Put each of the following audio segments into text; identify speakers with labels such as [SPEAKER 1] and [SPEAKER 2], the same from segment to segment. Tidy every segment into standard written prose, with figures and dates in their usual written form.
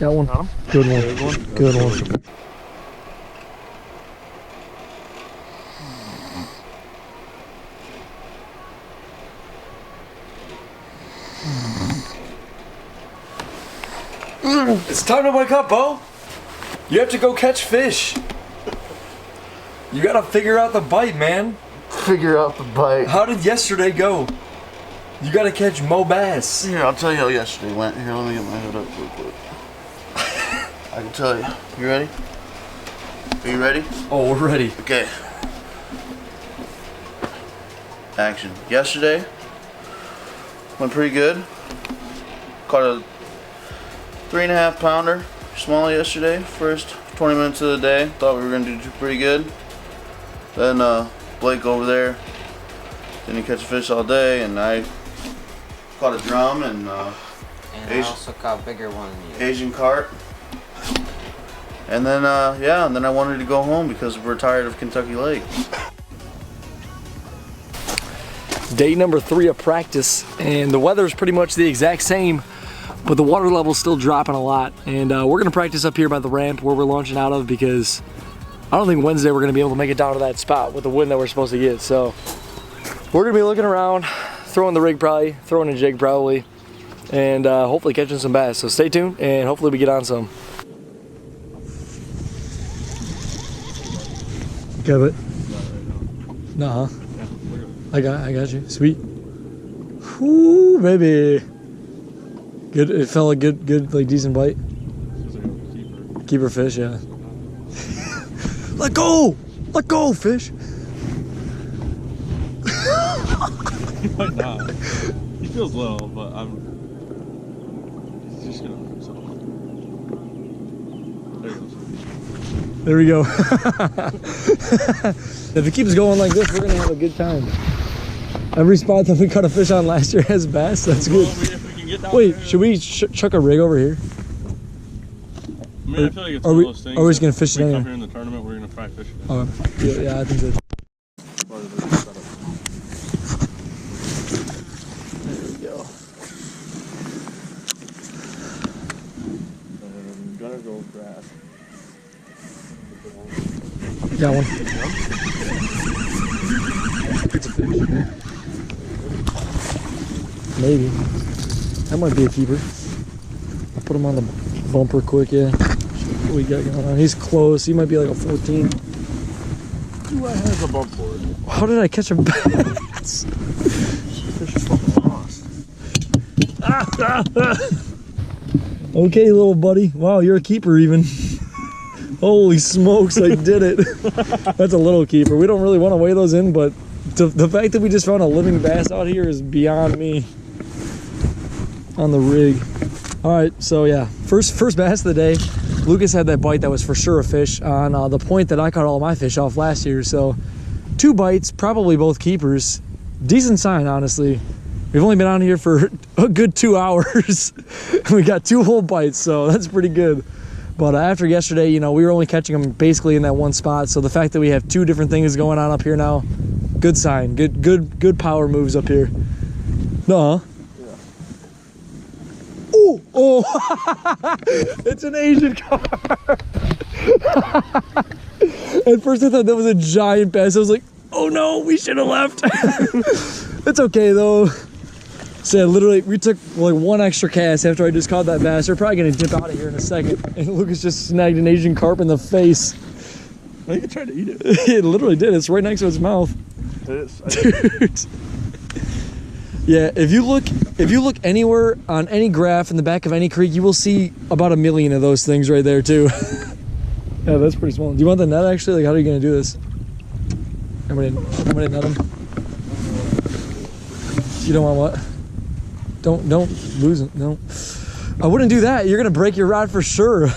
[SPEAKER 1] Got one.
[SPEAKER 2] Got him?
[SPEAKER 1] Good one. Good one.
[SPEAKER 3] It's time to wake up, Bo. You have to go catch fish. You gotta figure out the bite, man.
[SPEAKER 2] Figure out the bite.
[SPEAKER 3] How did yesterday go? You gotta catch Mo bass.
[SPEAKER 2] Here, I'll tell you how yesterday went. Here, let me get my hood up real quick. I can tell you. You ready? Are you ready?
[SPEAKER 3] Oh, we're ready.
[SPEAKER 2] Okay. Action. Yesterday went pretty good. Caught a 3.5 pounder, small yesterday. First 20 minutes of the day. Thought we were gonna do pretty good. Then Blake over there didn't catch a fish all day, and I caught a drum and
[SPEAKER 4] I also caught a bigger one than you.
[SPEAKER 2] Asian carp. And then yeah, and then I wanted to go home because we're tired of Kentucky Lake.
[SPEAKER 1] Day number 3 of practice, and the weather is pretty much the exact same, but the water level's still dropping a lot. And we're gonna practice up here by the ramp where we're launching out of, because I don't think Wednesday we're gonna be able to make it down to that spot with the wind that we're supposed to get. So we're gonna be looking around, throwing the rig probably, throwing a jig probably, and hopefully catching some bass. So stay tuned, and hopefully we get on some. Got it? Nah. I got you. Sweet. Whoo, baby. Good. It felt like good, like decent bite. Keeper fish, yeah. Let go! Let go, fish!
[SPEAKER 5] He might not. He feels low, but he's just gonna hurt himself. There he goes.
[SPEAKER 1] There we go. If it keeps going like this, we're gonna have a good time. Every spot that we caught a fish on last year has bass. That's good. Wait, should we chuck a rig over here?
[SPEAKER 5] I mean, I feel like it's one of those things.
[SPEAKER 1] Are we just gonna fish it
[SPEAKER 5] anyway?
[SPEAKER 1] anyway?
[SPEAKER 5] Come here in the tournament, we're gonna fry fish it.
[SPEAKER 1] Oh, yeah, I think so. There we go.
[SPEAKER 5] I'm gonna go grass.
[SPEAKER 1] Got one. It's a fish. Maybe. That might be a keeper. I'll put him on the bumper quick, yeah. What we got going on? He's close. He might be like a 14.
[SPEAKER 5] Who has a bump for it?
[SPEAKER 1] How did I catch a bass?
[SPEAKER 5] Fish is fucking lost.
[SPEAKER 1] Okay, little buddy. Wow, you're a keeper even. Holy smokes, I did it. That's a little keeper. We don't really want to weigh those in, but the fact that we just found a living bass out here is beyond me. On the rig. All right, so yeah, first bass of the day. Lucas had that bite that was for sure a fish on the point that I caught all my fish off last year. So 2 bites, probably both keepers. Decent sign, honestly. We've only been on here for a good 2 hours. We got 2 whole bites, so that's pretty good. But after yesterday, you know, we were only catching them basically in that one spot. So the fact that we have 2 different things going on up here now, good sign. Good power moves up here. No. Oh, it's an Asian carp. At first I thought that was a giant bass. I was like, oh no, we should have left. It's okay though. So literally, we took like 1 extra cast after I just caught that bass. We're probably gonna dip out of here in a second. And Lucas just snagged an Asian carp in the face.
[SPEAKER 5] I think it tried to eat it.
[SPEAKER 1] It literally did. It's right next to its mouth.
[SPEAKER 5] It is.
[SPEAKER 1] Dude. Yeah, if you look anywhere on any graph in the back of any creek, you will see about 1 million of those things right there too. Yeah, that's pretty small. Do you want the net actually? Like, how are you gonna do this? I'm gonna net them. You don't want what? Don't lose it. No, I wouldn't do that. You're gonna break your rod for sure.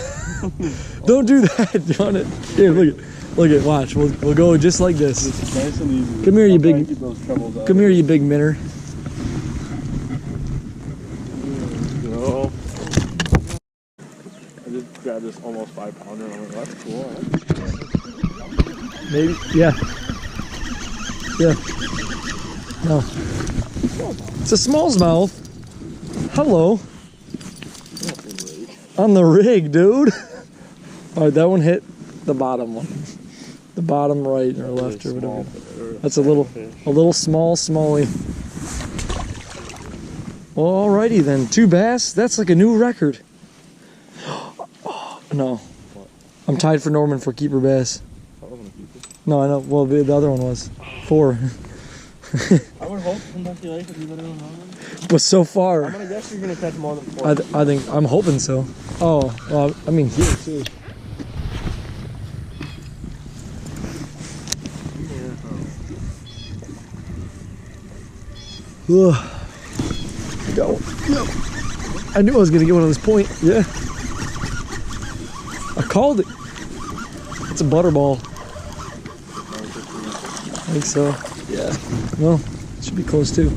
[SPEAKER 1] Don't do that. You want it? Here, look at. Watch. We'll go just like this.
[SPEAKER 5] It's nice and easy.
[SPEAKER 1] Come here, you big.
[SPEAKER 5] Come
[SPEAKER 1] here, you big minnow.
[SPEAKER 5] Go. I just grabbed this almost 5 pounder and I'm like, that's cool.
[SPEAKER 1] Maybe. Yeah. Yeah. No. It's a smallmouth. Hello. on the rig, dude. All right, that one hit the bottom one. The bottom right or left or whatever. That's a little smallie. Well, alrighty then. 2 bass. That's like a new record. Oh, no. I'm tied for Norman for keeper bass. No, I know. Well, the other one was 4.
[SPEAKER 5] I would hope sometimes you like it, you better know.
[SPEAKER 1] But so far,
[SPEAKER 5] I'm gonna guess you're gonna catch more than 4.
[SPEAKER 1] I think I'm hoping so. Oh, well, I mean here too. Ugh. Go. Yep. I knew I was gonna get one on this point. Yeah. I called it. It's a butterball. I think so. Yeah. Well, it should be close too.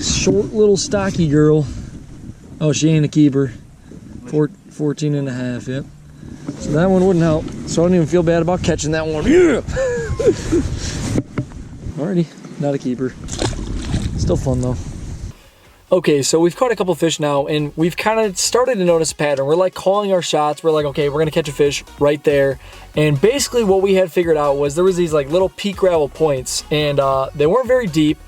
[SPEAKER 1] Short little stocky girl. Oh, she ain't a keeper. 14 and a half, yep. So that one wouldn't help. So I don't even feel bad about catching that one. Yeah. Alrighty, not a keeper. Still fun though. Okay, so we've caught a couple fish now, and we've kind of started to notice a pattern. We're like calling our shots. We're like, okay, we're gonna catch a fish right there. And basically what we had figured out was there was these like little peak gravel points, and they weren't very deep.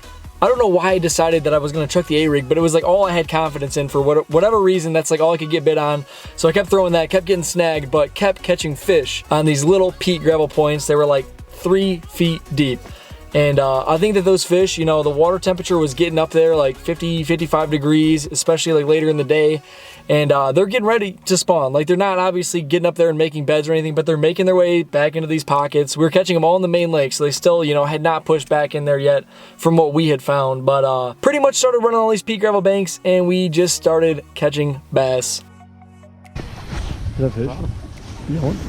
[SPEAKER 1] I don't know why I decided that I was gonna chuck the A-rig, but it was like all I had confidence in for whatever reason. That's like all I could get bit on. So I kept throwing that, kept getting snagged, but kept catching fish on these little peak gravel points. They were like 3 feet deep. And I think that those fish, you know, the water temperature was getting up there like 50, 55 degrees, especially like later in the day. And they're getting ready to spawn. Like they're not obviously getting up there and making beds or anything, but they're making their way back into these pockets. We were catching them all in the main lake, so they still, you know, had not pushed back in there yet from what we had found. But pretty much started running all these peak gravel banks, and we just started catching bass. Is that fish? You want?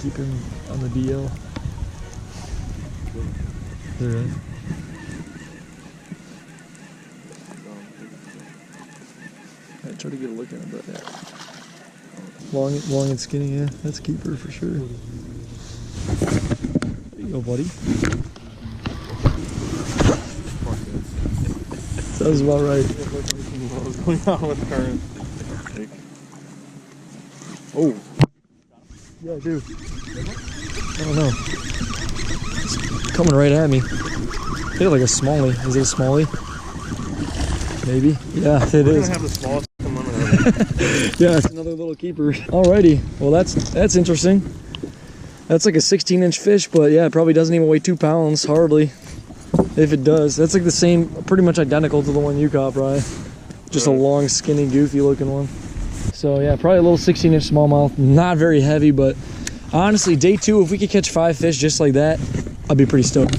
[SPEAKER 1] Keep him on the DL. There it is. I try to get a look at it, but yeah. Long and skinny, yeah. That's a keeper for sure. There you go, buddy. Sounds about right.
[SPEAKER 5] What's going on with current?
[SPEAKER 1] Oh. Yeah, I do. I don't know. Coming right at me. Hit it like a smallie. Is it a smallie? Maybe. Yeah, it is.
[SPEAKER 5] Have the smallest
[SPEAKER 1] Yeah, it's another little keeper. Alrighty. Well, that's interesting. That's like a 16-inch fish, but yeah, it probably doesn't even weigh 2 pounds, hardly. If it does. That's like the same, pretty much identical to the one you caught, Brian. Just a long, skinny, goofy looking one. So yeah, probably a little 16-inch smallmouth. Not very heavy, but honestly, day 2, if we could catch 5 fish just like that, I'd be pretty stoked.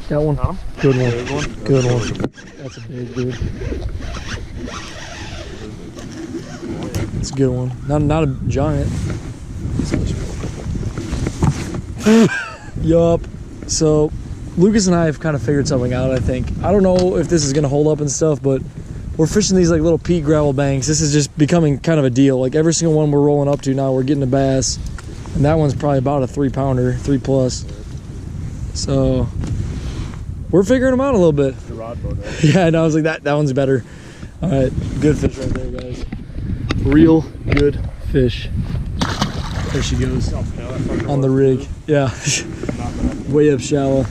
[SPEAKER 1] Got one. Good one. Good one. That's a big dude. That's a good one. Not a giant. Yup. So Lucas and I have kind of figured something out, I think. I don't know if this is gonna hold up and stuff, but we're fishing these like little peak gravel banks. This is just becoming kind of a deal. Like every single one we're rolling up to now, we're getting a bass. And that one's probably about a 3-pounder, 3+. So we're figuring them out a little bit.
[SPEAKER 5] The rod boat, right?
[SPEAKER 1] Yeah, and I was like, that one's better. All right, good fish right there, guys. Real good fish. There she goes on the rig. Yeah, way up shallow.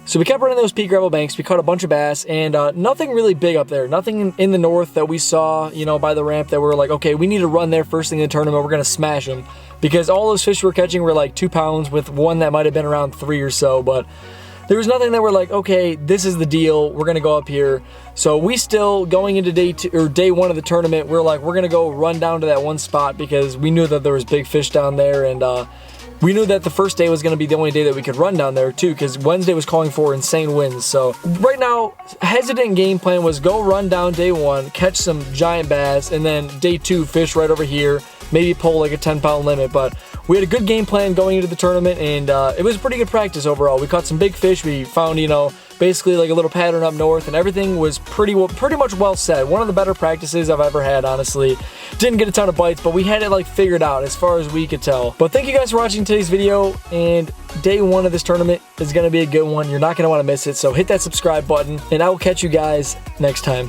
[SPEAKER 1] So we kept running those peak gravel banks. We caught a bunch of bass, and nothing really big up there. Nothing in the north that we saw, you know, by the ramp that we were like, okay, we need to run there first thing in the tournament. We're gonna smash them, because all those fish we were catching were like 2 pounds, with one that might have been around 3 or so. But there was nothing that we're like, okay, this is the deal. We're gonna go up here. So we still, going into day 1 of the tournament, we're like, we're gonna go run down to that one spot, because we knew that there was big fish down there, and we knew that the first day was going to be the only day that we could run down there too, because Wednesday was calling for insane winds. So right now, hesitant game plan was go run down day 1, catch some giant bass, and then day 2 fish right over here, maybe pull like a 10-pound limit. But we had a good game plan going into the tournament, and it was pretty good practice overall. We caught some big fish. We found, you know, basically like a little pattern up north, and everything was pretty much well set. One of the better practices I've ever had, honestly. Didn't get a ton of bites, but we had it like figured out as far as we could tell. But thank you guys for watching today's video, and day 1 of this tournament is going to be a good one. You're not going to want to miss it, so hit that subscribe button, and I will catch you guys next time.